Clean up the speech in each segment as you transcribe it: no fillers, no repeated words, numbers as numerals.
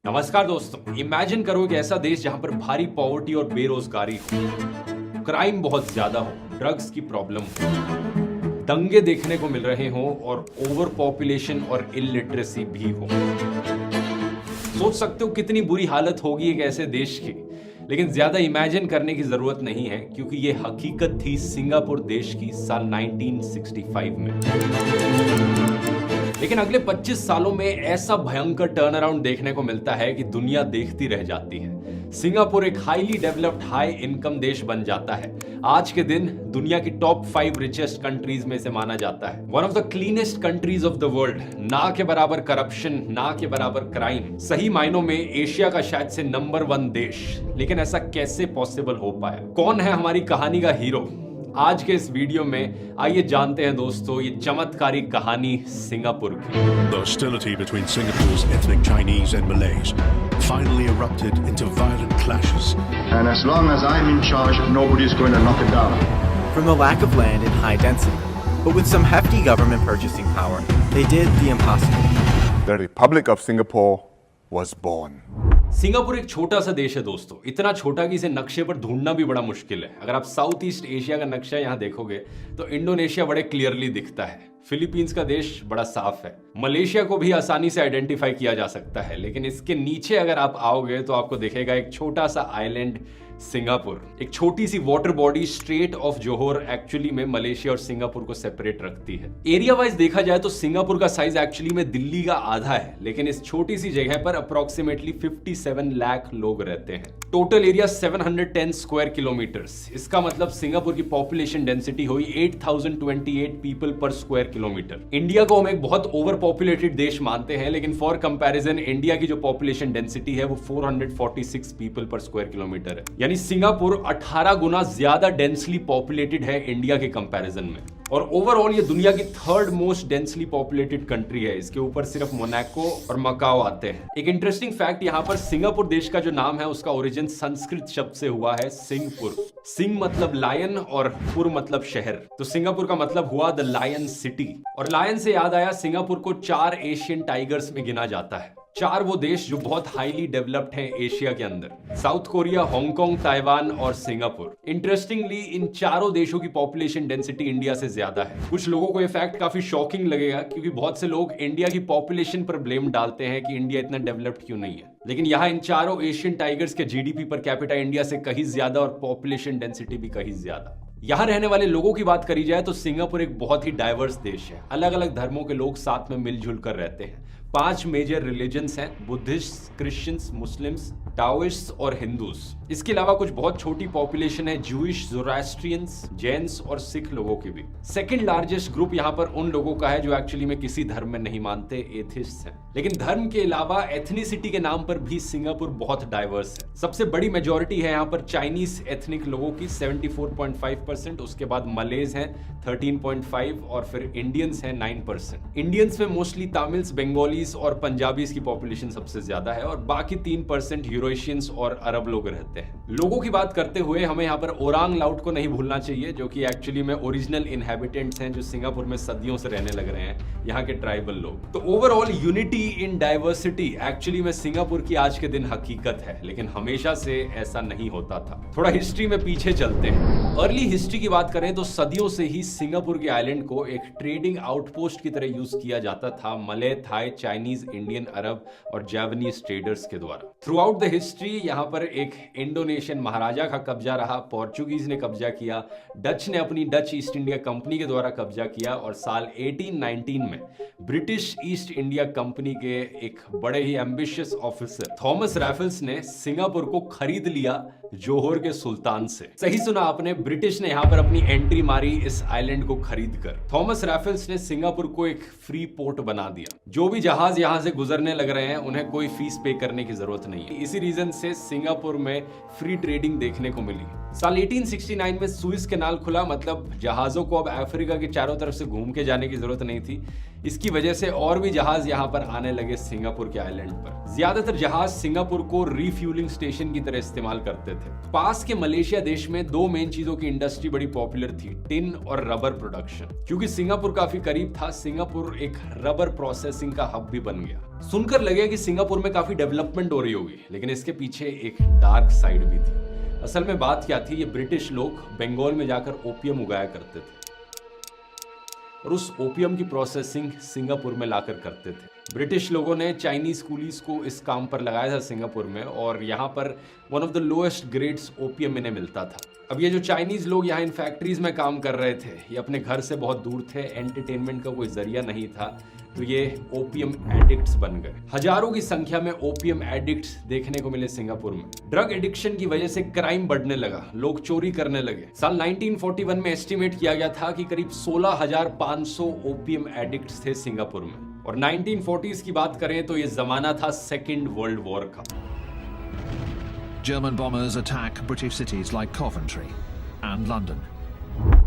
नमस्कार दोस्तों, इमेजिन करो कि ऐसा देश जहां पर भारी पॉवर्टी और बेरोजगारी हो, क्राइम बहुत ज्यादा हो, ड्रग्स की प्रॉब्लम हो, दंगे देखने को मिल रहे हो और ओवर पॉपुलेशन और इलिटरेसी भी हो। सोच सकते हो कितनी बुरी हालत होगी एक ऐसे देश की, लेकिन ज्यादा इमेजिन करने की जरूरत नहीं है क्योंकि ये हकीकत थी सिंगापुर देश की साल 1965 में। लेकिन अगले 25 सालों में ऐसा भयंकर टर्न अराउंड देखने को मिलता है कि दुनिया देखती रह जाती है। सिंगापुर एक हाईली डेवलप्ड हाई इनकम देश बन जाता है। आज के दिन दुनिया की टॉप 5 रिचेस्ट कंट्रीज में से माना जाता है। One of the cleanest countries of the world. ना के बराबर करप्शन, ना के बराबर क्राइम। सही मायनों में एशिया का शायद से नंबर 1 देश। लेकिन ऐसा कैसे पॉसिबल हो पाया? कौन है हमारी कहानी का हीरो? आज के इस वीडियो में आइए जानते हैं दोस्तों ये चमत्कारी कहानी सिंगापुर की। The hostility between Singapore's ethnic Chinese and Malays finally erupted into violent clashes. And as long as I'm in charge, nobody's going to knock it down. From the lack of land in high density, but with some hefty government purchasing power, they did the impossible. The Republic of Singapore was born. Singapore एक छोटा सा देश है दोस्तों, इतना छोटा कि इसे नक्शे पर ढूंढना भी बड़ा मुश्किल है। अगर आप साउथ ईस्ट एशिया का नक्शा यहाँ देखोगे तो इंडोनेशिया बड़े क्लियरली दिखता है, फिलीपींस का देश बड़ा साफ है, मलेशिया को भी आसानी से आइडेंटिफाई किया जा सकता है। लेकिन इसके नीचे अगर आप आओगे तो आपको दिखेगा एक छोटा सा आइलैंड सिंगापुर। एक छोटी सी water body strait of Johor actually में मलेशिया और सिंगापुर को सेपरेट रखती है। एरिया वाइज देखा जाए तो सिंगापुर का साइज एक्चुअली में दिल्ली का आधा है, लेकिन इस छोटी सी जगह पर अप्रोक्सीमेटली 57 लाख लोग रहते हैं। Total area 710 square kilometres. इसका मतलब सिंगापुर की पॉपुलेशन डेंसिटी हुई 8028 पीपल पर स्क्वायर किलोमीटर। इंडिया को हम एक बहुत ओवर पॉपुलेटेड देश मानते हैं, लेकिन फॉर कंपैरिजन इंडिया की जो पॉपुलेशन डेंसिटी है वो 446 पीपल पर स्क्वायर किलोमीटर है। यानी सिंगापुर 18 गुना ज्यादा डेंसली पॉपुलेटेड है इंडिया के कंपैरिजन में। और ओवरऑल ये दुनिया की 3rd most densely populated country है। इसके ऊपर सिर्फ मोनाको और मकाओ आते हैं। एक इंटरेस्टिंग फैक्ट यहाँ पर, सिंगापुर देश का जो नाम है उसका ओरिजिन संस्कृत शब्द से हुआ है सिंगपुर। सिंग मतलब लायन और पुर मतलब शहर, तो सिंगापुर का मतलब हुआ द लायन सिटी। और लायन से याद आया, सिंगापुर को 4 एशियन टाइगर्स में गिना जाता है। 4 वो देश जो बहुत हाईली डेवलप्ड हैं एशिया के अंदर, साउथ कोरिया, हांगकांग, ताइवान और सिंगापुर। इंटरेस्टिंगली इन चारों देशों की पॉपुलेशन डेंसिटी इंडिया से ज्यादा है। कुछ लोगों को ये फैक्ट काफी शॉकिंग लगेगा क्योंकि बहुत से लोग इंडिया की पॉपुलेशन पर ब्लेम डालते हैं कि इंडिया इतना डेवलप्ड क्यों नहीं है। लेकिन यहाँ इन चारों एशियन टाइगर्स के जीडीपी पर कैपिटा इंडिया से कहीं ज्यादा और पॉपुलेशन डेंसिटी भी कहीं ज्यादा। यहाँ रहने वाले लोगों की बात करी जाए तो सिंगापुर एक बहुत ही डाइवर्स देश है। अलग अलग धर्मों के लोग साथ में मिलजुल कर रहते हैं। 5 मेजर रिलीजन्स हैं, बुद्धिस्ट, क्रिश्चियंस, मुस्लिम्स, टाओइस्ट्स और हिंदूज। इसके अलावा कुछ बहुत छोटी पॉपुलेशन है ज्यूइश, ज़ोरास्ट्रियंस, जैन्स और सिख लोगों की भी। सेकंड लार्जेस्ट ग्रुप यहाँ पर उन लोगों का है जो एक्चुअली में किसी धर्म में नहीं मानते, एथिस्ट्स हैं। लेकिन धर्म के अलावा एथनिसिटी के नाम पर भी सिंगापुर बहुत डाइवर्स है। सबसे बड़ी मेजोरिटी है यहाँ पर चाइनीज एथनिक लोगों की 74.5%, उसके बाद मलेज हैं 13.5% और फिर इंडियंस हैं 9%। इंडियंस में मोस्टली तमिल्स, बंगालीज और पंजाबीज की पॉपुलेशन सबसे ज्यादा है और बाकी 3% यूरोशियंस और अरब लोग रहते हैं। लोगों की बात करते हुए हमें यहाँ पर ओरांग लाउट को नहीं भूलना चाहिए, जो कि एक्चुअली में ओरिजिनल इनहैबिटेंट्स हैं जो सिंगापुर में सदियों से रहने लग रहे हैं, यहाँ के ट्राइबल लोग। तो overall unity in diversity actually में सिंगापुर की आज के दिन हकीकत है, लेकिन हमेशा से ऐसा नहीं होता था। थोड़ा हिस्ट्री में पीछे चलते हैं। अर्ली हिस्ट्री की बात करें तो सदियों से ही सिंगापुर के आइलैंड को एक ट्रेडिंग आउटपोस्ट की तरह यूज किया जाता था मले, थाई, चाइनीज, इंडियन, अरब और जापानीज ट्रेडर्स के द्वारा। थ्रू आउट द हिस्ट्री यहाँ पर एक इंडोनेशियन महाराजा का कब्जा रहा, पोर्चुगीज ने कब्जा किया, डच ने अपनी डच ईस्ट इंडिया कंपनी के द्वारा कब्जा किया और साल 1819 में ब्रिटिश ईस्ट इंडिया कंपनी के एक बड़े ही एम्बिशियस ऑफिसर थॉमस रैफल्स ने सिंगापुर को खरीद लिया जोहोर के सुल्तान से। सही सुना आपने, ब्रिटिश ने यहाँ पर अपनी एंट्री मारी इस आइलैंड को खरीद कर। थॉमस रैफल्स ने सिंगापुर को एक फ्री पोर्ट बना दिया। जो भी जहाज यहाँ से गुजरने लग रहे हैं उन्हें कोई फीस पे करने की जरूरत नहीं है। इसी रीजन से सिंगापुर में फ्री ट्रेडिंग देखने को मिली। साल 1869 में सुइस कैनाल खुला, मतलब जहाजों को अब अफ्रीका के चारों तरफ से घूम के जाने की जरूरत नहीं थी। इसकी वजह से और भी जहाज यहाँ पर आने लगे सिंगापुर के आइलैंड पर। ज्यादातर जहाज सिंगापुर को रिफ्यूलिंग स्टेशन की तरह इस्तेमाल करते थे। पास के मलेशिया देश में 2 मेन चीजों की इंडस्ट्री बड़ी पॉपुलर थी, टिन और रबर प्रोडक्शन। क्योंकि सिंगापुर काफी करीब था, सिंगापुर एक रबर प्रोसेसिंग का हब भी बन गया। सुनकर लगे कि सिंगापुर में काफी डेवलपमेंट हो रही होगी, लेकिन इसके पीछे एक डार्क साइड भी थी। असल में बात क्या थी, ये ब्रिटिश लोग बंगाल में जाकर ओपियम उगाया करते थे और उस ओपियम की प्रोसेसिंग सिंगापुर में लाकर करते थे। ब्रिटिश लोगों ने चाइनीज कूलीज को इस काम पर लगाया था सिंगापुर में, और यहाँ पर one of the lowest grades opium इन्हें मिलता था। अब ये जो चाइनीज लोग यहाँ इन फैक्ट्रीज में काम कर रहे थे, ये अपने घर से बहुत दूर थे, एंटरटेनमेंट का कोई जरिया नहीं था, तो ये ओपियम एडिक्ट्स बन गए। हजारों की संख्या में ओपियम एडिक्ट्स देखने को मिले सिंगापुर में। ड्रग एडिक्शन की वजह से क्राइम बढ़ने लगा, लोग चोरी करने लगे। साल 1941 में एस्टिमेट किया गया था कि करीब 16,500 ओपियम एडिक्ट्स थे सिंगापुर में, और 1940s की बात करें तो ये जमाना था सेकेंड वर्ल्ड वॉर का। German bombers attack British cities like Coventry and London.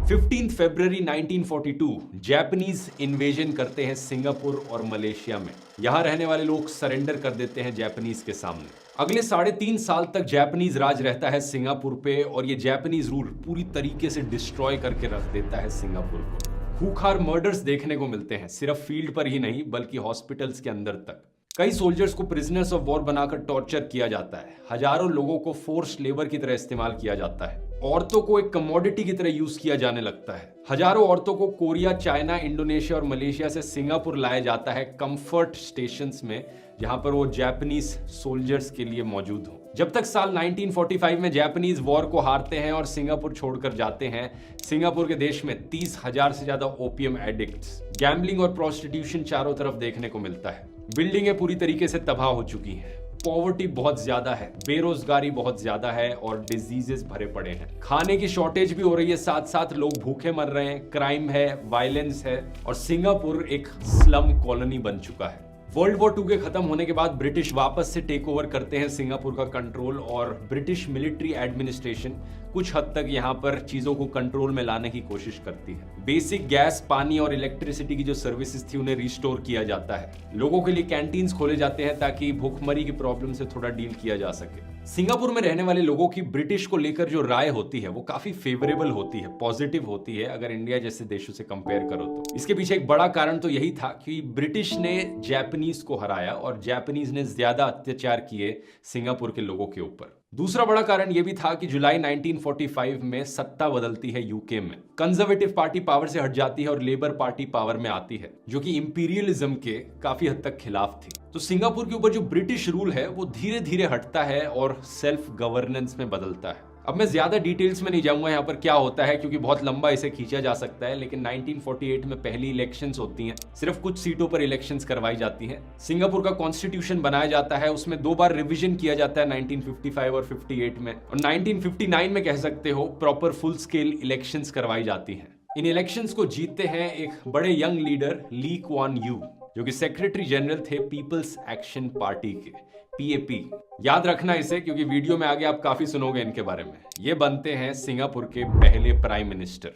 15 February 1942 Japanese invasion करते हैं सिंगापुर और मलेशिया में। यहां रहने वाले लोग सरेंडर कर देते हैं जापानीज के सामने। अगले 3.5 साल तक जापानीज राज रहता है सिंगापुर पे, और ये जापानीज रूल पूरी तरीके से डिस्ट्रॉय करके रख देता है सिंगापुर को। खूंखार मर्डर्स देखने को मिलते हैं, सिर्फ फील्ड पर ही नहीं बल्कि हॉस्पिटल्स के अंदर तक। कई सोल्जर्स को प्रिजनर्स ऑफ वॉर बनाकर टॉर्चर किया जाता है। हजारों लोगों को फोर्स्ड लेबर की तरह इस्तेमाल किया जाता है। औरतों को एक कमोडिटी की तरह यूज किया जाने लगता है। हजारों औरतों को कोरिया, चाइना, इंडोनेशिया और मलेशिया से सिंगापुर लाया जाता है कंफर्ट स्टेशंस में, जहां पर वो जापानीज सोल्जर्स के लिए मौजूद हो। जब तक साल 1945 में जापानीज वॉर को हारते हैं और सिंगापुर छोड़कर जाते हैं, सिंगापुर के देश में 30,000 से ज्यादा ओपियम एडिक्ट्स, गैम्बलिंग और प्रोस्टिट्यूशन चारों तरफ देखने को मिलता है। बिल्डिंगें पूरी तरीके से तबाह हो चुकी हैं, पॉवर्टी बहुत ज्यादा है, बेरोजगारी बहुत ज्यादा है और डिजीजेस भरे पड़े हैं। खाने की शॉर्टेज भी हो रही है, साथ साथ लोग भूखे मर रहे हैं, क्राइम है, वायलेंस है, और सिंगापुर एक स्लम कॉलोनी बन चुका है। वर्ल्ड वॉर 2 के खत्म होने के बाद ब्रिटिश वापस से टेक ओवर करते हैं सिंगापुर का कंट्रोल, और ब्रिटिश मिलिट्री एडमिनिस्ट्रेशन कुछ हद तक यहाँ पर चीजों को कंट्रोल में लाने की कोशिश करती है। बेसिक गैस, पानी और इलेक्ट्रिसिटी की जो सर्विसेज थी उन्हें रिस्टोर किया जाता है। लोगों के लिए कैंटीन्स खोले जाते हैं ताकि भूखमरी की प्रॉब्लम से थोड़ा डील किया जा सके। सिंगापुर में रहने वाले लोगों की ब्रिटिश को लेकर जो राय होती है वो काफी फेवरेबल होती है, पॉजिटिव होती है, अगर इंडिया जैसे देशों से कंपेयर करो तो। इसके पीछे एक बड़ा कारण तो यही था कि ब्रिटिश ने जापानीज को हराया और जापानीज ने ज्यादा अत्याचार किए सिंगापुर के लोगों के ऊपर। दूसरा बड़ा कारण यह भी था कि जुलाई 1945 में सत्ता बदलती है यूके में। कंजर्वेटिव पार्टी पावर से हट जाती है और लेबर पार्टी पावर में आती है, जो कि इंपीरियलिज्म के काफी हद तक खिलाफ थी। तो सिंगापुर के ऊपर जो ब्रिटिश रूल है वो धीरे धीरे हटता है और सेल्फ गवर्नेंस में बदलता है। अब मैं ज्यादा डिटेल्स में नहीं जाऊंगा यहाँ पर क्या होता है, क्योंकि बहुत लंबा इसे खींचा जा सकता है, लेकिन 1948 में पहली इलेक्शंस होती हैं। सिर्फ कुछ सीटों पर इलेक्शंस करवाई जाती हैं। सिंगापुर का कॉन्स्टिट्यूशन बनाया जाता है, उसमें 2 बार रिवीजन किया जाता है, 1955 और 58 में, और 1959 में कह सकते हो प्रॉपर फुल स्केल इलेक्शंस करवाई जाती हैं। इन इलेक्शंस को जीतते हैं एक बड़े young leader Lee Kuan Yew, जो कि सेक्रेटरी जनरल थे पीपल्स एक्शन पार्टी के, PAP। याद रखना इसे, क्योंकि वीडियो में आगे आप काफी सुनोगे इनके बारे में। ये बनते हैं सिंगापुर के पहले प्राइम मिनिस्टर।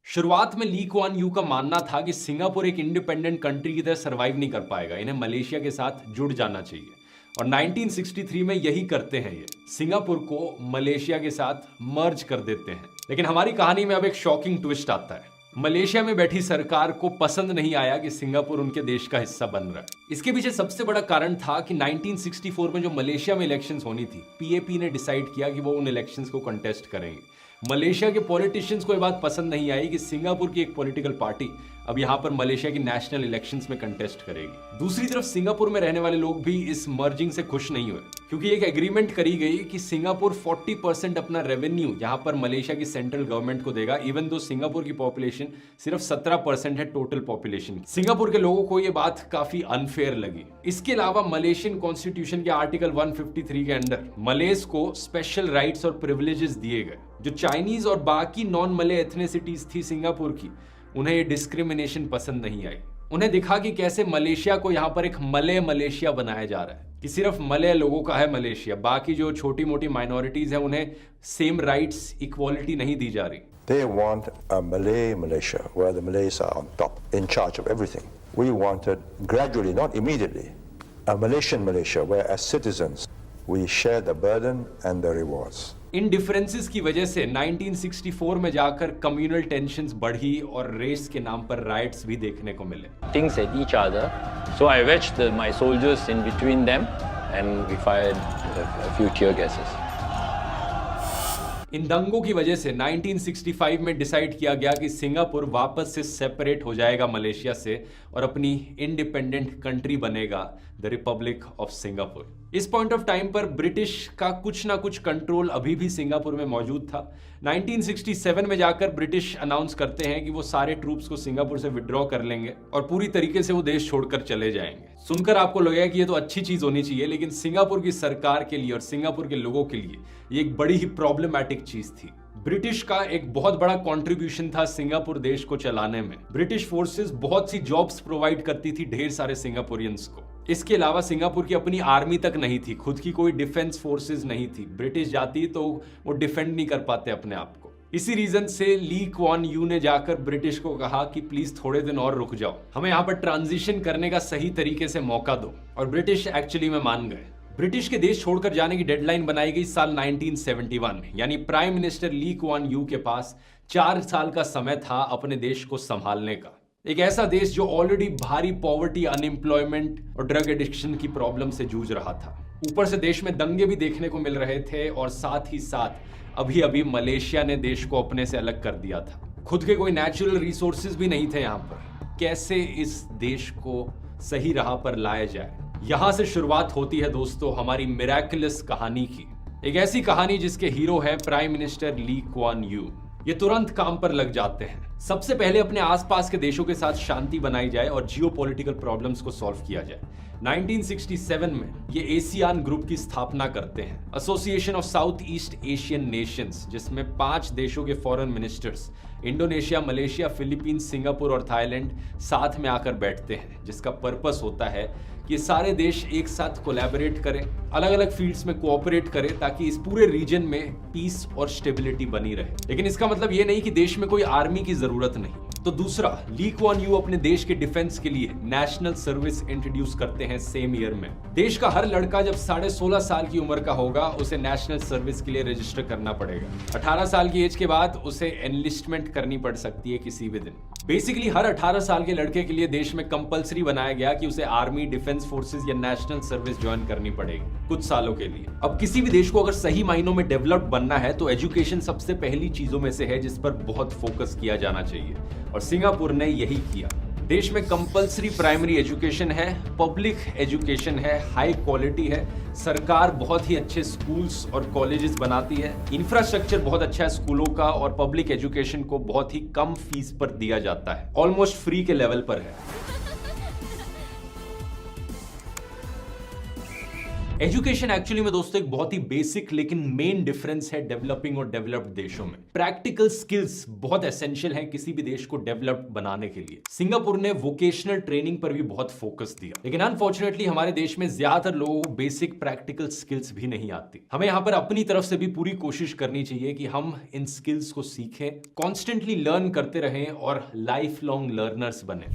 शुरुआत में ली क्वान यू का मानना था कि सिंगापुर एक इंडिपेंडेंट कंट्री की तरह सर्वाइव नहीं कर पाएगा, इन्हें मलेशिया के साथ जुड़ जाना चाहिए, और 1963 में यही करते हैं। ये सिंगापुर को मलेशिया के साथ मर्ज कर देते हैं। लेकिन हमारी कहानी में अब एक शॉकिंग ट्विस्ट आता है। मलेशिया में बैठी सरकार को पसंद नहीं आया कि सिंगापुर उनके देश का हिस्सा बन रहा है। इसके पीछे सबसे बड़ा कारण था कि 1964 में जो मलेशिया में इलेक्शंस होनी थी, PAP ने डिसाइड किया कि वो उन इलेक्शंस को कंटेस्ट करेंगे। मलेशिया के पॉलिटिशियंस को ये बात पसंद नहीं आई कि सिंगापुर की एक पॉलिटिकल पार्टी अब यहाँ पर मलेशिया की नेशनल इलेक्शंस में कंटेस्ट करेगी। दूसरी तरफ सिंगापुर में रहने वाले लोग भी इस मर्जिंग से खुश नहीं हुए, क्योंकि एक एग्रीमेंट करी गई कि सिंगापुर 40% अपना रेवेन्यू यहाँ पर मलेशिया की सेंट्रल गवर्नमेंट को देगा, इवन दो सिंगापुर की पॉपुलेशन सिर्फ 17% है टोटल पॉपुलेशन। सिंगापुर के लोगों को ये बात काफी अनफेयर लगी। इसके अलावा मलेशियन कॉन्स्टिट्यूशन के आर्टिकल 153 के अंडर मलेज को स्पेशल राइट्स और प्रिविलेजेस दिए गए। जो चाइनीज और बाकी नॉन मले एथनिसिटीज थी सिंगापुर की, उन्हें ये डिस्क्रिमिनेशन पसंद नहीं आई। उन्हें दिखा कि कैसे मलेशिया को यहाँ पर एक मले मलेशिया बनाया जा रहा है, कि सिर्फ मले लोगों का है मलेशिया, बाकी जो छोटी मोटी माइनॉरिटीज हैं उन्हें सेम राइट्स, इक्वालिटी नहीं दी जा रही। They want a Malay Malaysia where the Malays are on top, in charge of everything. We wanted gradually, not immediately, a Malaysian Malaysia where as citizens we share the burden and the rewards. In differences की वजह से 1964 में जाकर communal tensions बढ़ी और race के नाम पर राइट्स भी देखने को मिले। Things at each other, so I wedged my soldiers in between them and we fired a few tear gases. इन दंगों की वजह से 1965 में डिसाइड किया गया कि सिंगापुर वापस से सेपरेट हो जाएगा मलेशिया से और अपनी इंडिपेंडेंट कंट्री बनेगा, द रिपब्लिक ऑफ सिंगापुर। इस पॉइंट ऑफ टाइम पर ब्रिटिश का कुछ ना कुछ कंट्रोल अभी भी सिंगापुर में मौजूद था। 1967 में जाकर ब्रिटिश अनाउंस करते हैं कि वो सारे ट्रूप्स को सिंगापुर से विड्रॉ कर लेंगे और पूरी तरीके से वो देश छोड़कर चले जाएंगे। सुनकर आपको लगेगा कि ये तो अच्छी चीज होनी चाहिए, लेकिन सिंगापुर की सरकार के लिए और सिंगापुर के लोगों के लिए ये एक बड़ी ही प्रॉब्लमैटिक चीज थी। ब्रिटिश का एक बहुत बड़ा कंट्रीब्यूशन था सिंगापुर देश को चलाने में। ब्रिटिश फोर्सेस बहुत सी जॉब्स प्रोवाइड करती थी ढेर सारे सिंगापुरियंस को। इसके अलावा सिंगापुर की अपनी आर्मी तक नहीं थी, खुद की कोई डिफेंस फोर्सेस नहीं थी। ब्रिटिश जाती तो वो डिफेंड नहीं कर पाते अपने आप को। इसी रीजन से ली क्वान यू ने जाकर ब्रिटिश को कहा कि प्लीज थोड़े दिन और रुक जाओ, हमें यहाँ पर ट्रांजिशन करने का सही तरीके से मौका दो, और ब्रिटिश एक्चुअली में मान गए। ब्रिटिश के देश छोड़कर जाने की डेडलाइन बनाई गई साल 1971, यानी prime minister Lee Kuan Yew के पास 4 साल का समय था अपने देश को संभालने का। एक ऐसा देश जो ऑलरेडी भारी पॉवर्टी, अनएम्प्लॉयमेंट और ड्रग एडिक्शन की प्रॉब्लम से जूझ रहा था। ऊपर से देश में दंगे भी देखने को मिल रहे थे और साथ ही साथ अभी अभी मलेशिया ने देश को अपने से अलग कर दिया था। खुद के कोई नेचुरल रिसोर्सेज भी नहीं थे यहाँ पर। कैसे इस देश को सही राह पर लाया जाए, यहां से शुरुआत होती है दोस्तों हमारी मिरेकलस कहानी की। एक ऐसी कहानी जिसके हीरो है prime minister Lee Kuan Yew. ये तुरंत काम पर लग जाते हैं। सबसे पहले अपने आसपास के देशों के साथ शांति बनाई जाए और जियोपॉलिटिकल प्रॉब्लम्स को सॉल्व किया जाए। 1967 में ये एशियान ग्रुप की स्थापना करते हैं, association of south east Asian Nations, जिसमें 5 देशों के foreign ministers Indonesia, Malaysia, Philippines, Singapore और थाईलैंड साथ में आकर बैठते हैं, जिसका पर्पस होता है कि सारे देश एक साथ कोलैबोरेट करें, अलग अलग फील्ड्स में कोऑपरेट करें ताकि इस पूरे रीजन में पीस और स्टेबिलिटी बनी रहे। लेकिन इसका मतलब ये नहीं कि देश में कोई आर्मी की जरूरत नहीं। तो दूसरा, ली क्वान यू अपने देश के डिफेंस के लिए नेशनल सर्विस इंट्रोड्यूस करते हैं सेम ईयर में। देश का हर लड़का जब 16.5 साल की उम्र का होगा उसे नेशनल सर्विस के लिए रजिस्टर करना पड़ेगा। 18 साल की एज के बाद उसे एनलिस्टमेंट करनी पड़ सकती है किसी भी दिन। बेसिकली हर 18 साल के लड़के के लिए देश में कंपलसरी बनाया गया कि उसे आर्मी, डिफेंस फोर्सेस या नेशनल सर्विस ज्वाइन करनी पड़ेगी कुछ सालों के लिए। अब किसी भी देश को अगर सही मायनों में डेवलप बनना है तो एजुकेशन सबसे पहली चीजों में से है जिस पर बहुत फोकस किया जाना चाहिए, और सिंगापुर ने यही किया। देश में कंपलसरी प्राइमरी एजुकेशन है, पब्लिक एजुकेशन है, हाई क्वालिटी है, सरकार बहुत ही अच्छे स्कूल्स और कॉलेजेस बनाती है, इंफ्रास्ट्रक्चर बहुत अच्छा है स्कूलों का, और पब्लिक एजुकेशन को बहुत ही कम फीस पर दिया जाता है, ऑलमोस्ट फ्री के लेवल पर है। एजुकेशन एक्चुअली में दोस्तों एक बहुत ही बेसिक लेकिन मेन डिफरेंस है डेवलपिंग और डेवलप्ड देशों में। प्रैक्टिकल स्किल्स बहुत एसेंशियल हैं किसी भी देश को डेवलप्ड बनाने के लिए। सिंगापुर ने वोकेशनल ट्रेनिंग पर भी बहुत फोकस दिया, लेकिन अनफॉर्चुनेटली हमारे देश में ज्यादातर लोगों को बेसिक प्रैक्टिकल स्किल्स भी नहीं आती। हमें यहाँ पर अपनी तरफ से भी पूरी कोशिश करनी चाहिए कि हम इन स्किल्स को सीखें, कॉन्स्टेंटली लर्न करते रहें और लाइफ लॉन्ग लर्नर्स बने।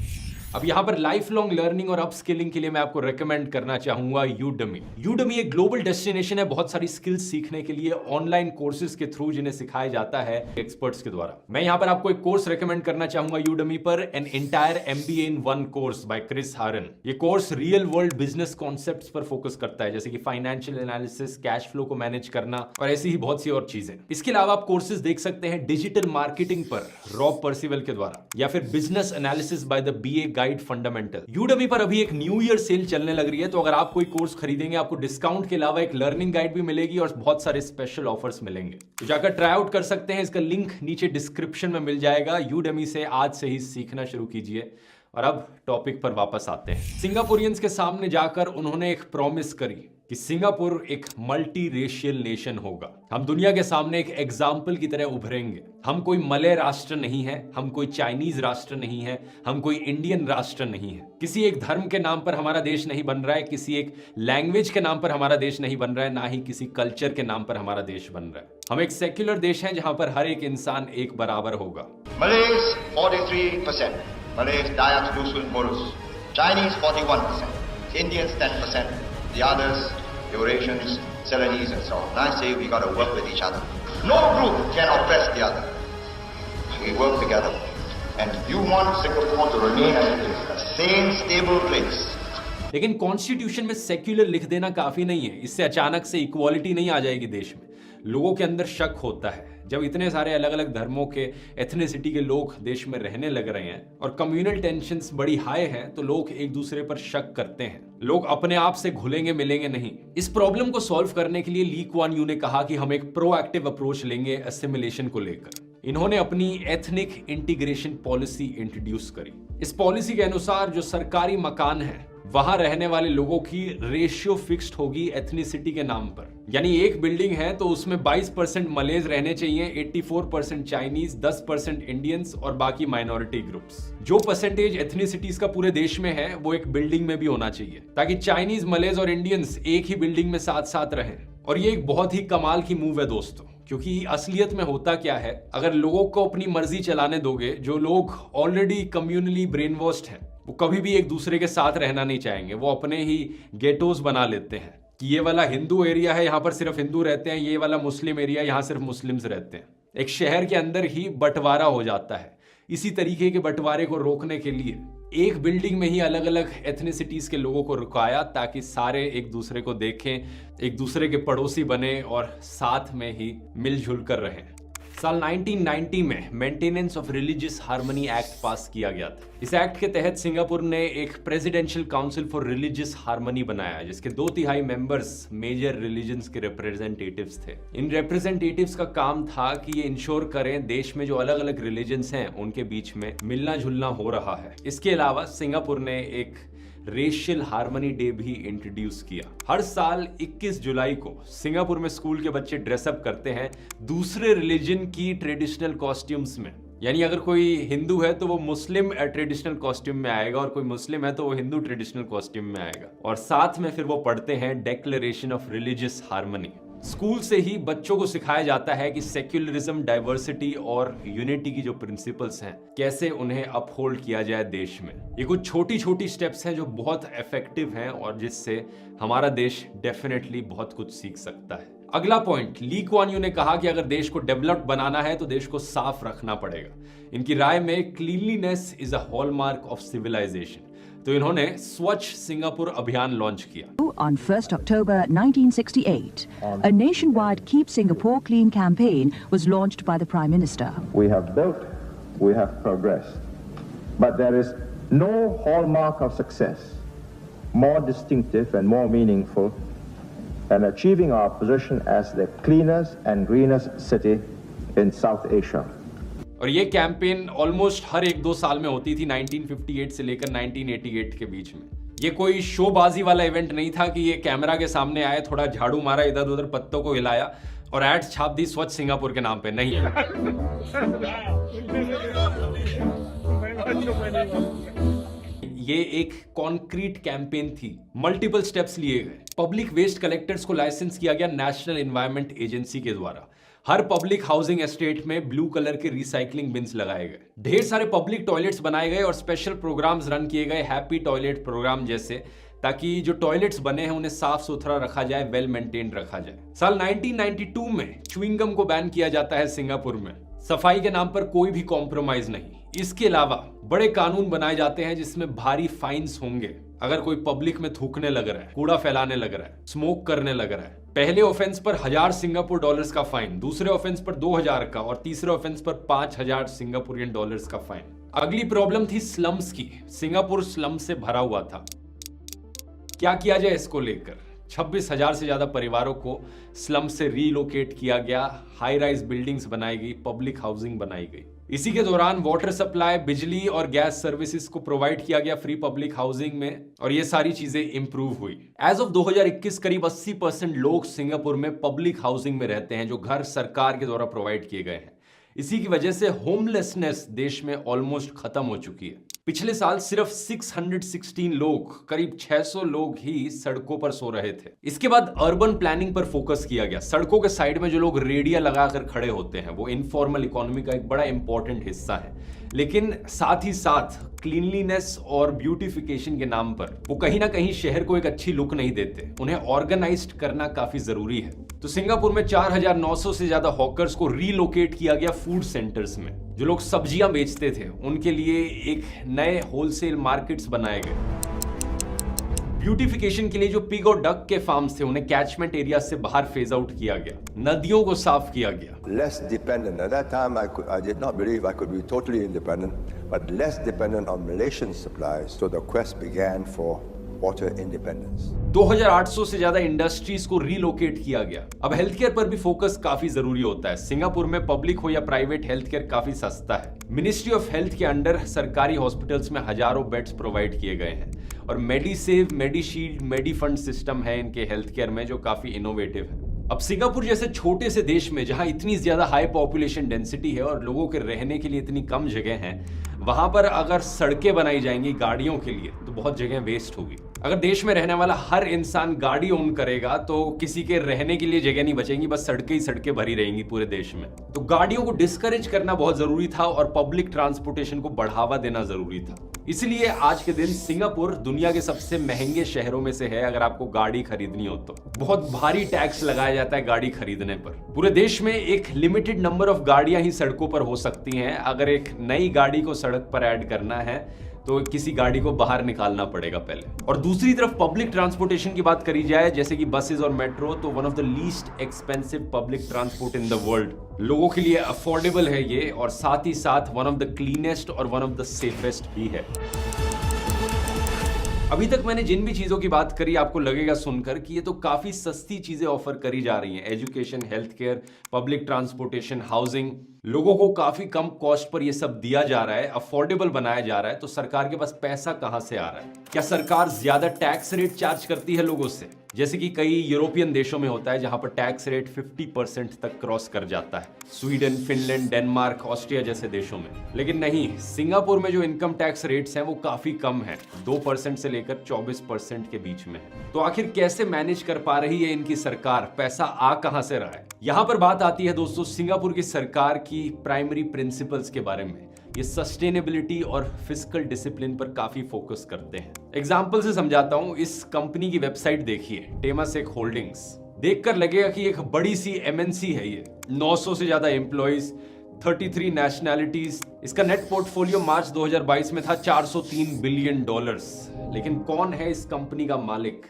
अब यहाँ पर लाइफ लॉन्ग लर्निंग और अपस्किलिंग के लिए मैं आपको रेकमेंड करना चाहूंगा यूडमी। यूडमी एक ग्लोबल डेस्टिनेशन है बहुत सारी स्किल्स सीखने के लिए, ऑनलाइन कोर्सेज के थ्रू जिन्हें सिखाया जाता है एक्सपर्ट्स के द्वारा। मैं यहाँ पर आपको एक कोर्स रेकमेंड करना चाहूंगा यूडमी पर, an entire MBA in 1 course by Chris Haroun. ये course real world business concepts पर फोकस करता है, जैसे कि फाइनेंशियल एनालिसिस, कैश फ्लो को मैनेज करना और ऐसी ही बहुत सी और चीजें। इसके अलावा आप कोर्सेज देख सकते हैं डिजिटल मार्केटिंग पर रॉब पर्सिवल के द्वारा, या फिर business analysis by the BA guide fundamental. Udemy पर अभी एक न्यू ईयर सेल चलने लग रही है, तो अगर आप कोई कोर्स खरीदेंगे आपको डिस्काउंट के अलावा एक लर्निंग गाइड भी मिलेगी और बहुत सारे स्पेशल ऑफर्स मिलेंगे, तो जाकर ट्राई आउट कर सकते हैं। इसका लिंक नीचे डिस्क्रिप्शन में मिल जाएगा। यूडमी से आज से ही सीखना शुरू कीजिए। और अब टॉपिक पर वापस आते हैं। सिंगापुरियंस के सामने जाकर उन्होंने एक प्रॉमिस करी कि सिंगापुर एक मल्टी रेशियल नेशन होगा। हम दुनिया के सामने एक एग्जाम्पल की तरह उभरेंगे। हम कोई मलय राष्ट्र नहीं है, हम कोई चाइनीज राष्ट्र नहीं है, हम कोई इंडियन राष्ट्र नहीं है। किसी एक धर्म के नाम पर हमारा देश नहीं बन रहा है, किसी एक लैंग्वेज के नाम पर हमारा देश नहीं बन रहा है, ना ही किसी कल्चर के नाम पर हमारा देश बन रहा है। हम एक सेक्युलर देश हैं जहां पर हर एक इंसान एक बराबर होगा। Malays 43%, Malays Dayak Dusun Borus, Chinese 41%, Indians 10%, the others Eurasians, Ceylonese, and so on. I say we got to work with each other. No group can oppress the other. We work together. And you want Singapore to remain a sane, stable place. लेकिन constitution में secular लिख देना काफी नहीं है। इससे अचानक से इक्वालिटी नहीं आ जाएगी देश में। लोगों के अंदर शक होता है। जब इतने सारे अलग अलग धर्मों के, एथनिसिटी के लोग देश में रहने लग रहे हैं और कम्युनल टेंशन्स बड़ी हाई हैं, तो लोग एक दूसरे पर शक करते हैं। लोग अपने आप से घुलेंगे मिलेंगे नहीं। इस प्रॉब्लम को सॉल्व करने के लिए ली कुआन यू ने कहा कि हम एक प्रोएक्टिव अप्रोच लेंगे असिमिलेशन को लेकर। इन्होंने अपनी एथनिक इंटीग्रेशन पॉलिसी इंट्रोड्यूस करी। इस पॉलिसी के अनुसार जो सरकारी मकान है वहां रहने वाले लोगों की रेशियो फिक्स्ड होगी एथनिसिटी के नाम पर। यानी एक बिल्डिंग है तो उसमें 22% मलेज रहने चाहिए, 84% चाइनीज, 10% इंडियंस और बाकी माइनॉरिटी ग्रुप्स। जो परसेंटेज एथनिसिटीज का पूरे देश में है वो एक बिल्डिंग में भी होना चाहिए, ताकि चाइनीज, मलेज और इंडियंस एक ही बिल्डिंग में साथ साथ रहें। और ये एक बहुत ही कमाल की मूव है दोस्तों, क्योंकि असलियत में होता क्या है, अगर लोगों को अपनी मर्जी चलाने दोगे, जो लोग ऑलरेडी कम्युनली ब्रेन वॉश्ड हैं, वो कभी भी एक दूसरे के साथ रहना नहीं चाहेंगे। वो अपने ही गेटोज बना लेते हैं कि ये वाला हिंदू एरिया है, यहाँ पर सिर्फ हिंदू रहते हैं, ये वाला मुस्लिम एरिया, यहाँ सिर्फ मुस्लिम्स रहते हैं। एक शहर के अंदर ही बंटवारा हो जाता है। इसी तरीके के बंटवारे को रोकने के लिए एक बिल्डिंग में ही अलग अलग एथनिसिटीज के लोगों को रुकाया, ताकि सारे एक दूसरे को देखें, एक दूसरे के पड़ोसी बने और साथ में ही मिलजुल कर रहें। साल 1990 में maintenance of religious harmony act पास किया गया था। इस एक्ट के तहत सिंगापुर ने एक presidential council for religious harmony बनाया, जिसके 2/3 मेंबर्स मेजर रिलीजन्स के रिप्रेजेंटेटिव्स थे। इन रिप्रेजेंटेटिव्स का काम था कि ये इंश्योर करें देश में जो अलग अलग रिलीजन्स हैं उनके बीच में मिलना जुलना हो रहा है। इसके अलावा सिंगापुर ने एक रेशियल हार्मनी डे भी इंट्रोड्यूस किया। हर साल 21 जुलाई को सिंगापुर में स्कूल के बच्चे ड्रेसअप करते हैं दूसरे रिलीजन की ट्रेडिशनल कॉस्ट्यूम्स में। यानी अगर कोई हिंदू है तो वो मुस्लिम ट्रेडिशनल कॉस्ट्यूम में आएगा, और कोई मुस्लिम है तो वो हिंदू ट्रेडिशनल कॉस्ट्यूम में आएगा, और साथ में फिर वो पढ़ते हैं declaration of religious harmony. School से ही बच्चों को सिखाया जाता है कि सेक्युलरिज्म, डाइवर्सिटी और यूनिटी की जो प्रिंसिपल्स हैं कैसे उन्हें अपहोल्ड किया जाए देश में। ये कुछ छोटी छोटी स्टेप्स हैं जो बहुत इफेक्टिव हैं और जिससे हमारा देश डेफिनेटली बहुत कुछ सीख सकता है। अगला पॉइंट, ली कुआन यू ने कहा कि अगर देश को डेवलप्ड बनाना है तो देश को साफ रखना पड़ेगा। इनकी राय में cleanliness is a hallmark of civilisation. तो इन्होंने स्वच्छ सिंगापुर अभियान लॉन्च किया। On 1st October 1968, a nationwide Keep Singapore Clean campaign was launched by the Prime Minister. We have built, we have progressed, but there is no hallmark of success more distinctive and more meaningful than achieving our position as the cleanest and greenest city in South Asia. और ये campaign almost हर 1-2 साल में होती थी 1958 से लेकर 1988 के बीच में। ये कोई शोबाजी वाला इवेंट नहीं था कि ये कैमरा के सामने आए, थोड़ा झाड़ू मारा, इधर उधर पत्तों को हिलाया और एड्स छाप दी स्वच्छ सिंगापुर के नाम पे। नहीं, ये एक कॉन्क्रीट कैंपेन थी। मल्टीपल स्टेप्स लिए गए। पब्लिक वेस्ट कलेक्टर्स को लाइसेंस किया गया नेशनल एनवायरनमेंट एजेंसी के द्वारा। हर पब्लिक हाउसिंग एस्टेट में ब्लू कलर के रिसाइकलिंग बिन्स लगाए गए। ढेर सारे पब्लिक टॉयलेट्स बनाए गए और स्पेशल प्रोग्राम्स रन किए गए, हैप्पी टॉयलेट प्रोग्राम जैसे, ताकि जो टॉयलेट्स बने हैं उन्हें साफ सुथरा रखा जाए, वेल मेंटेन्ड रखा जाए। साल 1992 में च्युइंगम को बैन किया जाता है सिंगापुर में। सफाई के नाम पर कोई भी कॉम्प्रोमाइज नहीं। इसके अलावा बड़े कानून बनाए जाते हैं जिसमें भारी फाइन्स होंगे अगर कोई पब्लिक में थूकने लग रहा है, कूड़ा फैलाने लग रहा है, स्मोक करने लग रहा है। पहले ऑफेंस पर 1000 सिंगापुर डॉलर्स का फाइन, दूसरे ऑफेंस पर 2000 का और तीसरे ऑफेंस पर 5000 सिंगापुरियन डॉलर्स का फाइन। अगली प्रॉब्लम थी स्लम्स की। सिंगापुर स्लम से भरा हुआ था। क्या किया जाए इसको लेकर? 26,000 से ज्यादा परिवारों को स्लम से रीलोकेट किया गया, हाई राइज बिल्डिंग्स बनाई गई, पब्लिक हाउसिंग बनाई गई। इसी के दौरान वाटर सप्लाई, बिजली और गैस सर्विसेज को प्रोवाइड किया गया फ्री पब्लिक हाउसिंग में, और ये सारी चीजें इंप्रूव हुई। एज ऑफ 2021 करीब 80% लोग सिंगापुर में पब्लिक हाउसिंग में रहते हैं, जो घर सरकार के द्वारा प्रोवाइड किए गए हैं। इसी की वजह से होमलेसनेस देश में ऑलमोस्ट खत्म हो चुकी है। पिछले साल सिर्फ 616 लोग, करीब 600 लोग ही सड़कों पर सो रहे थे। इसके बाद अर्बन प्लानिंग पर फोकस किया गया। सड़कों के साइड में जो लोग रेडिया लगाकर खड़े होते हैं वो इनफॉर्मल इकोनॉमी का एक बड़ा इंपॉर्टेंट हिस्सा है, लेकिन साथ ही साथ क्लीनलीनेस और ब्यूटिफिकेशन के नाम पर वो कहीं ना कहीं शहर को एक अच्छी लुक नहीं देते। उन्हें ऑर्गेनाइज्ड करना काफी जरूरी है। तो सिंगापुर में 4900 से ज्यादा हॉकर्स को रीलोकेट किया गया फूड सेंटर्स में। जो लोग सब्जियां बेचते थे उनके लिए एक नए होलसेल मार्केट्स बनाए गए। ब्यूटिफिकेशन के लिए जो पिग और डक के फार्म्स थे उन्हें कैचमेंट एरिया से बाहर फेज आउट किया गया। नदियों को साफ किया गया। Less dependent. At that time, I did not believe I could be totally independent, but less dependent on Malaysian supplies. So the quest began for water independence. 2800 से ज्यादा इंडस्ट्रीज को रीलोकेट किया गया। अब हेल्थ केयर पर भी focus काफी जरूरी होता है। सिंगापुर में पब्लिक हो या प्राइवेट हेल्थ केयर काफी सस्ता है। मिनिस्ट्री ऑफ हेल्थ के अंडर सरकारी हॉस्पिटल्स में हजारों बेड्स प्रोवाइड किए गए हैं और मेडिसेव, मेडिशील्ड, मेडिफंड सिस्टम है इनके हेल्थ केयर में जो काफी इनोवेटिव है। अब सिंगापुर जैसे छोटे से देश में जहां इतनी ज्यादा हाई पॉपुलेशन डेंसिटी है और लोगों के रहने के लिए इतनी कम जगह है, वहां पर अगर सड़कें बनाई जाएंगी गाड़ियों के लिए तो बहुत जगह वेस्ट होगी। अगर देश में रहने वाला हर इंसान गाड़ी ओन करेगा तो किसी के रहने के लिए जगह नहीं बचेंगी, बस सड़कें ही सड़कें भरी रहेंगी पूरे देश में। तो गाड़ियों को डिस्करेज करना बहुत जरूरी था और पब्लिक ट्रांसपोर्टेशन को बढ़ावा देना जरूरी था। इसलिए आज के दिन सिंगापुर दुनिया के सबसे महंगे शहरों में से है। अगर आपको गाड़ी खरीदनी हो तो बहुत भारी टैक्स लगाया जाता है गाड़ी खरीदने पर। पूरे देश में एक लिमिटेड नंबर ऑफ गाड़ियां ही सड़कों पर हो सकती हैं। अगर एक नई गाड़ी को सड़क पर ऐड करना है तो किसी गाड़ी को बाहर निकालना पड़ेगा पहले। और दूसरी तरफ पब्लिक ट्रांसपोर्टेशन की बात करी जाए जैसे कि बसेस और मेट्रो, तो one of the least expensive public transport in the world. लोगों के लिए अफोर्डेबल है ये और साथ ही साथ वन ऑफ द क्लीनेस्ट और वन ऑफ द सेफेस्ट भी है। अभी तक मैंने जिन भी चीजों की बात करी आपको लगेगा सुनकर कि ये तो काफी सस्ती चीजें ऑफर करी जा रही हैं। Education, health care, public transportation, housing, लोगों को काफी कम कॉस्ट पर ये सब दिया जा रहा है, अफोर्डेबल बनाया जा रहा है। तो सरकार के पास पैसा कहां से आ रहा है? क्या सरकार ज्यादा टैक्स रेट चार्ज करती है लोगों से, जैसे कि कई यूरोपियन देशों में होता है जहां पर टैक्स रेट 50% तक क्रॉस कर जाता है, स्वीडन, फिनलैंड, डेनमार्क, ऑस्ट्रिया जैसे देशों में। लेकिन नहीं, सिंगापुर में जो इनकम टैक्स रेट्स हैं वो काफी कम है, 2% से लेकर 24% के बीच में है। तो आखिर कैसे मैनेज कर पा रही है इनकी सरकार? पैसा आ कहां से रहा है? यहां पर बात आती है दोस्तों सिंगापुर की सरकार की प्राइमरी प्रिंसिपल्स के बारे में। ये सस्टेनेबिलिटी और फिस्कल डिसिप्लिन पर काफी फोकस करते हैं। एग्जाम्पल से समझाता हूं। इस कंपनी की वेबसाइट देखिए, टेमासेक होल्डिंग्स। देखकर लगेगा कि एक बड़ी सी एमएनसी है ये। 900 से ज्यादा एम्प्लॉइज, 33 नेशनैलिटीज। इसका नेट पोर्टफोलियो मार्च 2022 में था $403 बिलियन। लेकिन कौन है इस कंपनी का मालिक?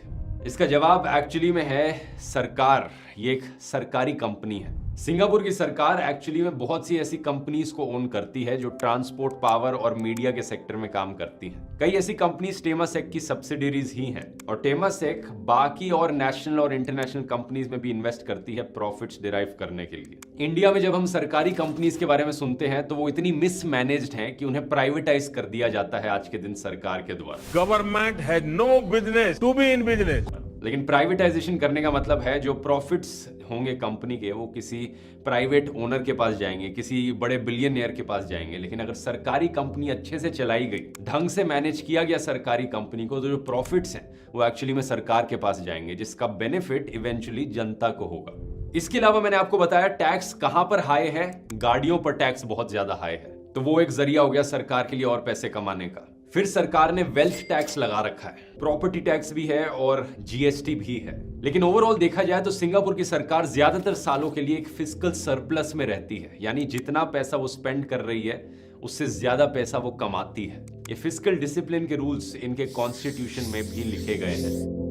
इसका जवाब एक्चुअली में है सरकार। ये एक सरकारी कंपनी है। सिंगापुर की सरकार एक्चुअली में बहुत सी ऐसी कंपनीज को ओन करती है जो ट्रांसपोर्ट, पावर और मीडिया के सेक्टर में काम करती हैं। कई ऐसी कंपनीज टेमासेक की सब्सिडीज ही हैं और टेमासेक बाकी और नेशनल और इंटरनेशनल कंपनीज में भी इन्वेस्ट करती है प्रॉफिट्स डिराइव करने के लिए। इंडिया में जब हम सरकारी कंपनीज के बारे में सुनते हैं तो वो इतनी मिसमैनेज्ड हैं कि उन्हें प्राइवेटाइज कर दिया जाता है आज के दिन सरकार के द्वारा। Government has no business to be in business. लेकिन प्राइवेटाइजेशन करने का मतलब है जो प्रॉफिट्स होंगे कंपनी के वो किसी प्राइवेट ओनर के पास जाएंगे, किसी बड़े बिलियनियर के पास जाएंगे। लेकिन अगर सरकारी कंपनी अच्छे से चलाई गई, ढंग से मैनेज किया गया सरकारी कंपनी को, तो जो प्रॉफिट्स हैं वो एक्चुअली में सरकार के पास जाएंगे, जिसका बेनिफिट इवेंचुअली जनता को होगा। इसके अलावा मैंने आपको बताया टैक्स कहां पर हाई है। गाड़ियों पर टैक्स बहुत ज्यादा हाई है, तो वो एक जरिया हो गया सरकार के लिए और पैसे कमाने का। फिर सरकार ने वेल्थ टैक्स लगा रखा है, प्रॉपर्टी टैक्स भी है और जीएसटी भी है। लेकिन ओवरऑल देखा जाए तो सिंगापुर की सरकार ज्यादातर सालों के लिए एक फिस्कल सरप्लस में रहती है, यानी जितना पैसा वो स्पेंड कर रही है उससे ज्यादा पैसा वो कमाती है। ये फिस्कल डिसिप्लिन के रूल्स इनके कॉन्स्टिट्यूशन में भी लिखे गए हैं।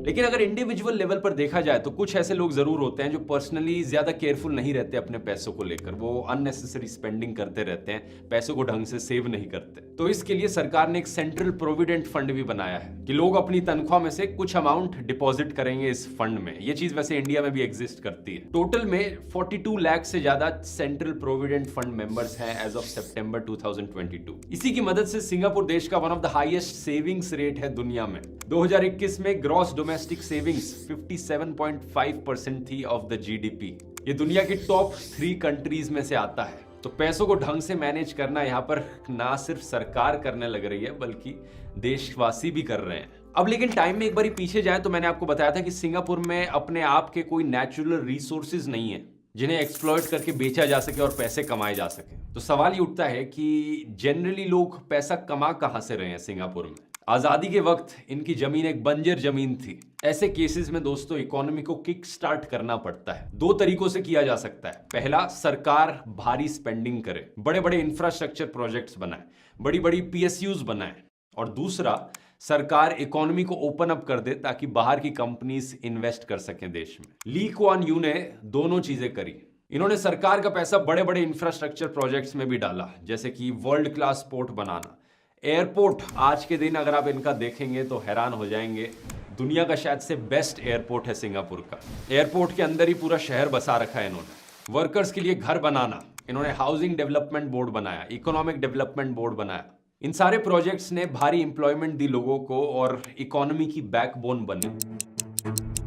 लेकिन अगर इंडिविजुअल लेवल पर देखा जाए तो कुछ ऐसे लोग जरूर होते हैं जो पर्सनली ज्यादा केयरफुल नहीं रहते अपने पैसों को लेकर। वो अननेसेसरी स्पेंडिंग करते रहते हैं, पैसों को ढंग से सेव नहीं करते। तो इसके लिए सरकार ने एक सेंट्रल प्रोविडेंट फंड भी बनाया है कि लोग अपनी तनख्वाह में से कुछ अमाउंट डिपॉजिट करेंगे इस फंड में। ये चीज वैसे इंडिया में भी एग्जिस्ट करती है। टोटल में 42 लाख से ज्यादा सेंट्रल प्रोविडेंट फंड मेंबर्स हैं एज ऑफ सितंबर 2022। इसी की मदद से सिंगापुर देश का one of the highest savings rate है दुनिया में। 2021 में ग्रॉस डोमेस्टिक सेविंग्स 57.5% थी ऑफ द जीडीपी। ये दुनिया की टॉप 3 कंट्रीज में से आता है। तो पैसों को ढंग से मैनेज करना यहाँ पर ना सिर्फ सरकार करने लग रही है बल्कि देशवासी भी कर रहे हैं। अब लेकिन टाइम में एक बार पीछे जाए तो मैंने आपको बताया था कि सिंगापुर में अपने आप के कोई नेचुरल रिसोर्सेज नहीं है जिन्हें एक्सप्लॉइट करके बेचा जा सके और पैसे कमाए जा सके। तो सवाल ये उठता है कि जनरली लोग पैसा कमा कहां से रहे हैं सिंगापुर में। आजादी के वक्त इनकी जमीन एक बंजर जमीन थी। ऐसे केसेस में दोस्तों इकोनॉमी को किक स्टार्ट करना पड़ता है। दो तरीकों से किया जा सकता है। पहला, सरकार भारी स्पेंडिंग करे, बड़े बड़े इंफ्रास्ट्रक्चर प्रोजेक्ट्स बनाए, बड़ी बड़ी PSUs बनाए। और दूसरा, सरकार इकोनॉमी को ओपन अप कर दे ताकि बाहर की कंपनीज इन्वेस्ट कर सकें देश में। ली कुआन यू ने दोनों चीजें करी। इन्होंने सरकार का पैसा बड़े बड़े इंफ्रास्ट्रक्चर प्रोजेक्ट्स में भी डाला, जैसे कि वर्ल्ड क्लास पोर्ट बनाना, एयरपोर्ट। आज के दिन अगर आप इनका देखेंगे तो हैरान हो जाएंगे। दुनिया का शायद से बेस्ट एयरपोर्ट है सिंगापुर का। एयरपोर्ट के अंदर ही पूरा शहर बसा रखा है इन्होंने। वर्कर्स के लिए घर बनाना, इन्होंने हाउसिंग डेवलपमेंट बोर्ड बनाया, इकोनॉमिक डेवलपमेंट बोर्ड बनाया। इन सारे प्रोजेक्ट्स ने भारी एम्प्लॉयमेंट दी लोगों को और इकोनॉमी की बैकबोन बनी।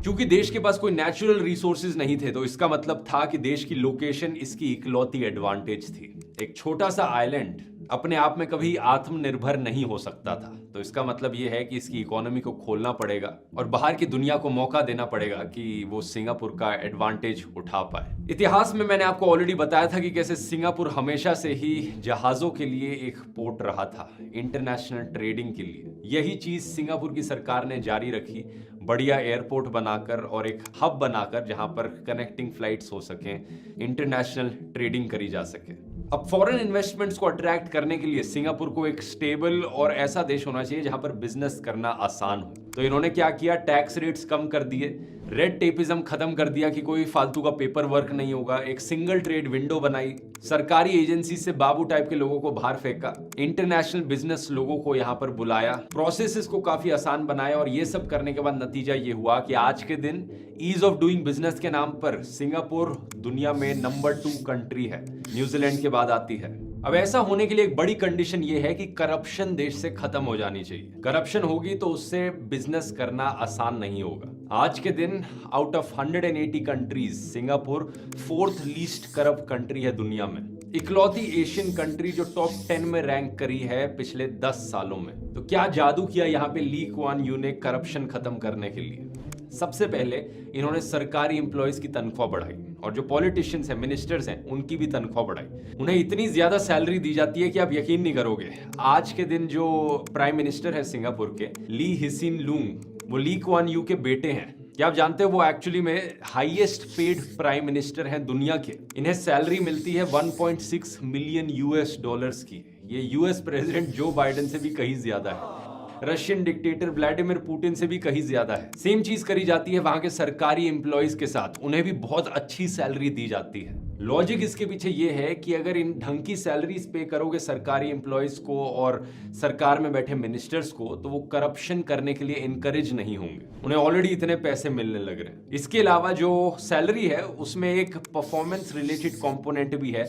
क्योंकि देश के पास कोई नेचुरल रिसोर्सेज नहीं थे तो इसका मतलब था कि देश की लोकेशन इसकी इकलौती एडवांटेज थी। एक छोटा सा आइलैंड अपने आप में कभी आत्मनिर्भर नहीं हो सकता था। तो इसका मतलब यह है कि इसकी इकोनॉमी को खोलना पड़ेगा और बाहर की दुनिया को मौका देना पड़ेगा कि वो सिंगापुर का एडवांटेज उठा पाए। इतिहास में मैंने आपको ऑलरेडी बताया था कि कैसे सिंगापुर हमेशा से ही जहाजों के लिए एक पोर्ट रहा था, इंटरनेशनल ट्रेडिंग के लिए। यही चीज सिंगापुर की सरकार ने जारी रखी, बढ़िया एयरपोर्ट बनाकर और एक हब बनाकर जहां पर कनेक्टिंग फ्लाइट्स हो सकें, इंटरनेशनल ट्रेडिंग करी जा सके। अब फॉरेन इन्वेस्टमेंट्स को अट्रैक्ट करने के लिए सिंगापुर को एक स्टेबल और ऐसा देश होना चाहिए जहां पर बिजनेस करना आसान हो। तो इन्होंने क्या किया, टैक्स रेट्स कम कर दिए, रेड टेपिज्म खत्म कर दिया कि कोई फालतू का पेपर वर्क नहीं होगा, एक सिंगल ट्रेड विंडो बनाई, सरकारी एजेंसी से बाबू टाइप के लोगों को बाहर फेंका, इंटरनेशनल बिजनेस लोगों को यहाँ पर बुलाया, प्रोसेसेस को काफी आसान बनाया। और ये सब करने के बाद नतीजा ये हुआ कि आज के दिन ईज ऑफ डूइंग बिजनेस के नाम पर सिंगापुर दुनिया में नंबर 2 कंट्री है, न्यूजीलैंड के बाद आती है। अब ऐसा होने के लिए एक बड़ी कंडीशन ये है कि करप्शन देश से खत्म हो जानी चाहिए। करप्शन होगी तो उससे बिजनेस करना आसान नहीं होगा। आज के दिन out of 180 countries Singapore 4th least corrupt country है दुनिया में। इकलौती एशियन कंट्री जो टॉप 10 में रैंक करी है पिछले 10 सालों में। तो क्या जादू किया यहाँ पे ली कुआन यू ने करप्शन खत्म करने के लिए? सबसे पहले इन्होंने सरकारी एम्प्लॉयज की तनख्वाह बढ़ाई और जो पॉलिटिशियंस हैं, मिनिस्टर्स हैं, उनकी भी तनख्वाह बढ़ाई। उन्हें इतनी ज्यादा सैलरी दी जाती है कि आप यकीन नहीं करोगे। आज के दिन जो प्राइम मिनिस्टर है सिंगापुर के, ली हिसिन लूंग, वो ली कुआन यू के बेटे हैं। क्या आप जानते हो वो एक्चुअली में हाईएस्ट पेड प्राइम मिनिस्टर हैं दुनिया के। इन्हें सैलरी मिलती है 1.6 मिलियन US की। ये US प्रेसिडेंट जो बाइडेन से भी कहीं ज्यादा है, रशियन डिक्टेटर व्लादिमीर पुतिन से भी कहीं ज्यादा है। सेम चीज करी जाती है वहां के सरकारी एम्प्लॉयज के साथ, उन्हें भी बहुत अच्छी सैलरी दी जाती है। लॉजिक इसके पीछे ये है कि अगर इन ढंग की सैलरीज पे करोगे सरकारी एम्प्लॉयज को और सरकार में बैठे मिनिस्टर्स को, तो वो करप्शन करने के लिए इनकरेज नहीं होंगे। उन्हें ऑलरेडी इतने पैसे मिलने लग रहे हैं। इसके अलावा जो सैलरी है उसमें एक परफॉर्मेंस रिलेटेड कंपोनेंट भी है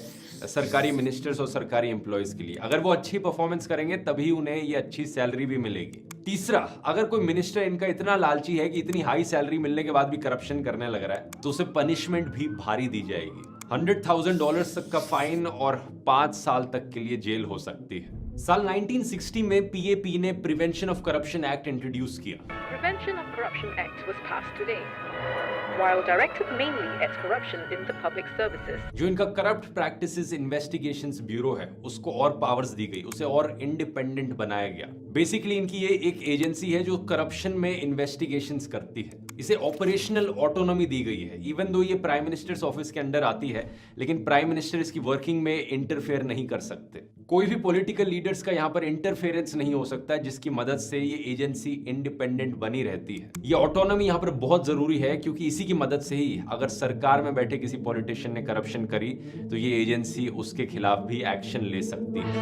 सरकारी मिनिस्टर्स और सरकारी एम्प्लॉयज के लिए। अगर वो अच्छी परफॉर्मेंस करेंगे तभी उन्हें ये अच्छी सैलरी भी मिलेगी। तीसरा, अगर कोई मिनिस्टर इनका इतना लालची है कि इतनी हाई सैलरी मिलने के बाद भी करप्शन करने लग रहा है तो उसे पनिशमेंट भी भारी दी जाएगी। $100,000 तक का फाइन और 5 साल तक के लिए जेल हो सकती है। साल 1960 में PAP ने prevention of corruption act introduce किया। Prevention of Corruption Act was passed today, while directed mainly at corruption in the public services. जो इनका करप्ट प्रैक्टिसेस इन्वेस्टिगेशंस ब्यूरो है उसको और पावर्स दी गई, उसे और इंडिपेंडेंट बनाया गया। बेसिकली इनकी ये एक एजेंसी है जो करप्शन में इन्वेस्टिगेशंस करती है। इसे ऑपरेशनल ऑटोनॉमी दी गई है। इवन दो ये प्राइम मिनिस्टर्स ऑफिस के अंडर आती है, लेकिन प्राइम मिनिस्टर इसकी वर्किंग में इंटरफेयर नहीं कर सकते। कोई भी पॉलिटिकल लीडर्स का यहाँ पर इंटरफेरेंस नहीं हो सकता है, जिसकी मदद से ये एजेंसी इंडिपेंडेंट बनी रहती है। ये ऑटोनॉमी यहाँ पर बहुत जरूरी है क्योंकि इसी की मदद से ही अगर सरकार में बैठे किसी पॉलिटिशियन ने करप्शन करी तो ये एजेंसी उसके खिलाफ भी एक्शन ले सकती है।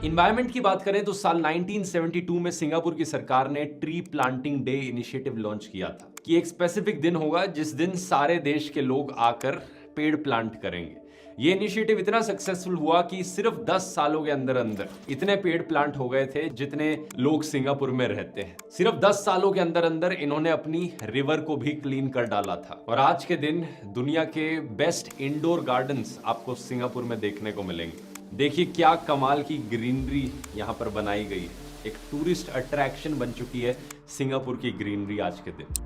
इन्वायरमेंट की बात करें तो साल 1972 में सिंगापुर की सरकार ने tree planting day initiative launch किया था कि एक स्पेसिफिक दिन होगा जिस दिन सारे देश के लोग आकर पेड़ प्लांट करेंगे। ये इनिशिएटिव इतना सक्सेसफुल हुआ कि सिर्फ 10 सालों के अंदर अंदर इतने पेड़ प्लांट हो गए थे जितने लोग सिंगापुर में रहते हैं। सिर्फ 10 सालों के अंदर अंदर इन्होंने अपनी रिवर को भी क्लीन कर डाला था। और आज के दिन दुनिया के बेस्ट इंडोर गार्डन्स आपको सिंगापुर में देखने को मिलेंगे। देखिए क्या कमाल की ग्रीनरी यहाँ पर बनाई गई है। एक टूरिस्ट अट्रैक्शन बन चुकी है सिंगापुर की ग्रीनरी आज के दिन।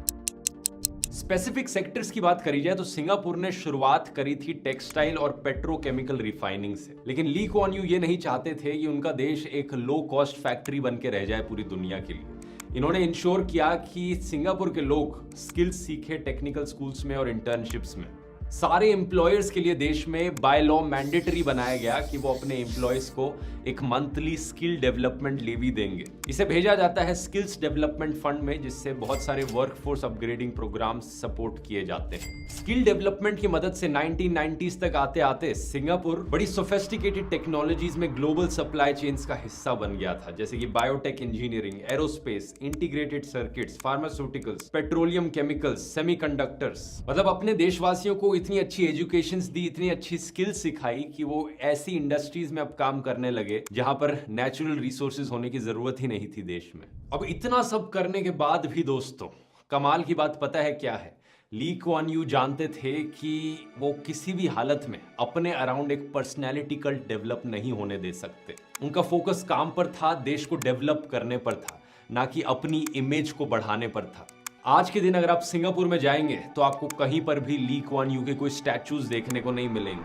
स्पेसिफिक सेक्टर्स की बात करी जाए तो सिंगापुर ने शुरुआत करी थी टेक्सटाइल और पेट्रोकेमिकल रिफाइनिंग से, लेकिन ली कुआन यू ये नहीं चाहते थे कि उनका देश एक लो कॉस्ट फैक्ट्री बन के रह जाए पूरी दुनिया के लिए। इन्होंने इंश्योर किया कि सिंगापुर के लोग स्किल्स सीखे टेक्निकल स्कूल्स में और इंटर्नशिप्स में। सारे एम्प्लॉयर्स के लिए देश में बाय लॉ मैंडेटरी बनाया गया कि वो अपने एम्प्लॉयज को एक मंथली स्किल डेवलपमेंट लेवी देंगे। इसे भेजा जाता है स्किल्स डेवलपमेंट फंड में, जिससे बहुत सारे वर्कफोर्स अपग्रेडिंग प्रोग्राम्स सपोर्ट किए जाते हैं। स्किल डेवलपमेंट की मदद से 1990s तक आते आते सिंगापुर बड़ी सोफिस्टिकेटेड टेक्नोलॉजीज में ग्लोबल सप्लाई चेन्स का हिस्सा बन गया था, जैसे कि biotech engineering, aerospace, integrated circuits, pharmaceuticals, petroleum chemicals, semiconductors. मतलब अपने देशवासियों को इतनी अच्छी एजुकेशन दी, इतनी अच्छी स्किल्स सिखाई कि वो ऐसी इंडस्ट्रीज में अब काम करने लगे जहां पर नेचुरल रिसोर्सेज होने की जरूरत ही नहीं थी देश में। अब इतना सब करने के बाद भी दोस्तों कमाल की बात पता है क्या है? ली कुआन यू जानते थे कि वो किसी भी हालत में अपने अराउंड एक पर्सनैलिटी कल्ट डेवलप नहीं होने दे सकते। उनका फोकस काम पर था, देश को डेवलप करने पर था, ना कि अपनी इमेज को बढ़ाने पर था। आज के दिन अगर आप सिंगापुर में जाएंगे तो आपको कहीं पर भी ली कुआन यू के कोई स्टैचूज देखने को नहीं मिलेंगे,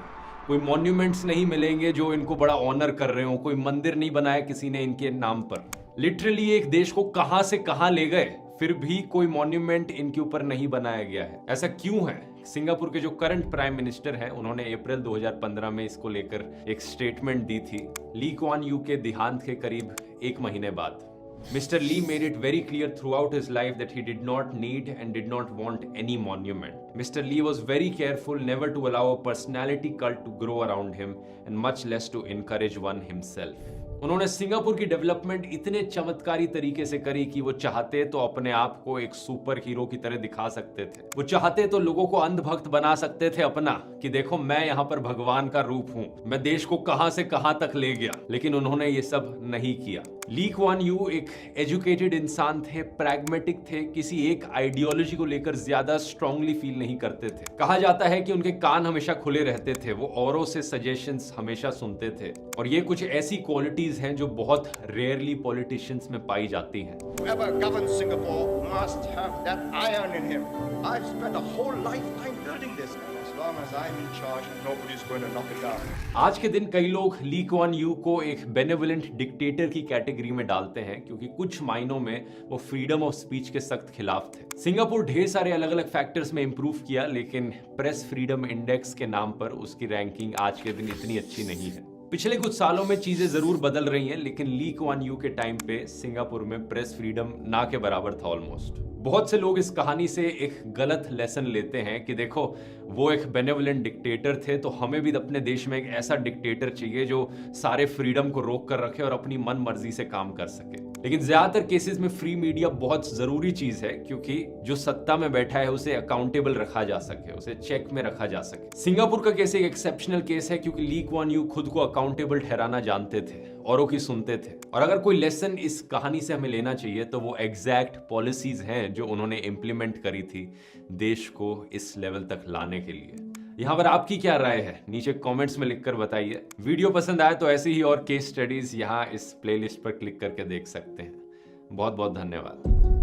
कोई मॉन्यूमेंट्स नहीं मिलेंगे जो इनको बड़ा ऑनर कर रहे हो, कोई मंदिर नहीं बनाया किसी ने इनके नाम पर। लिटरली एक देश को कहां से कहां ले गए, फिर भी कोई मॉन्यूमेंट इनके ऊपर नहीं बनाया गया है। ऐसा क्यों है? सिंगापुर के जो करंट प्राइम मिनिस्टर हैं उन्होंने अप्रैल 2015 में इसको लेकर एक स्टेटमेंट दी थी, ली कुआन यू के देहांत के करीब 1 महीने बाद। Mr. Lee made it very clear throughout his life that he did not need and did not want any monument. Mr. Lee was very careful never to allow a personality cult to grow around him and much less to encourage one himself. उन्होंने Singapore की development इतने चमत्कारी तरीके से करी कि वो चाहते तो अपने आप को एक सुपर हीरो की तरह दिखा सकते थे। वो चाहते तो लोगों को अंधभक्त बना सकते थे अपना, कि देखो मैं यहाँ पर भगवान का रूप हूँ, मैं देश को कहां से कहां तक ले गया। लेकिन उन्होंने ये सब नहीं किया। ली कुआन यू एक एजुकेटेड इंसान थे, प्रैग्मेटिक थे, किसी एक आइडियोलॉजी को लेकर ज्यादा स्ट्रांगली फील नहीं करते थे। कहा जाता है कि उनके कान हमेशा खुले रहते थे, वो औरों से सजेशंस हमेशा सुनते थे। और ये कुछ ऐसी क्वालिटीज हैं जो बहुत रेयरली पॉलिटिशियंस में पाई जाती हैं। Whoever governs Singapore must have that iron in him. I've spent a whole lifetime building this. As long as I'm in charge, nobody's going to knock it down. आज के दिन कई लोग ली कुआन यू को एक benevolent dictator की category में डालते हैं, क्योंकि कुछ मायनों में वो फ्रीडम ऑफ स्पीच के सख्त खिलाफ थे। सिंगापुर ढेर सारे अलग अलग फैक्टर्स में इंप्रूव किया, लेकिन प्रेस फ्रीडम इंडेक्स के नाम पर उसकी रैंकिंग आज के दिन इतनी अच्छी नहीं है। पिछले कुछ सालों में चीजें जरूर बदल रही हैं, लेकिन ली कुआन यू के टाइम पे सिंगापुर में प्रेस फ्रीडम ना के बराबर था ऑलमोस्ट। बहुत से लोग इस कहानी से एक गलत लेसन लेते हैं कि देखो वो एक बेनेवोलेंट डिक्टेटर थे, तो हमें भी अपने देश में एक ऐसा डिक्टेटर चाहिए जो सारे फ्रीडम को रोक कर रखे और अपनी मन मर्जी से काम कर सके। लेकिन ज्यादातर केसेस में फ्री मीडिया बहुत जरूरी चीज है, क्योंकि जो सत्ता में बैठा है उसे अकाउंटेबल रखा जा सके, उसे चेक में रखा जा सके। सिंगापुर का केस एक एक्सेप्शनल केस है, क्योंकि ली कुआन यू खुद को अकाउंटेबल ठहराना जानते थे, औरों की सुनते थे। और अगर कोई लेसन इस कहानी से हमें लेना चाहिए तो वो एग्जैक्ट पॉलिसीज हैं जो उन्होंने इंप्लीमेंट करी थी देश को इस लेवल तक लाने के लिए। यहाँ पर आपकी क्या राय है नीचे कमेंट्स में लिखकर बताइए। वीडियो पसंद आए तो ऐसी ही और केस स्टडीज यहाँ इस प्लेलिस्ट पर क्लिक करके देख सकते हैं। बहुत बहुत धन्यवाद।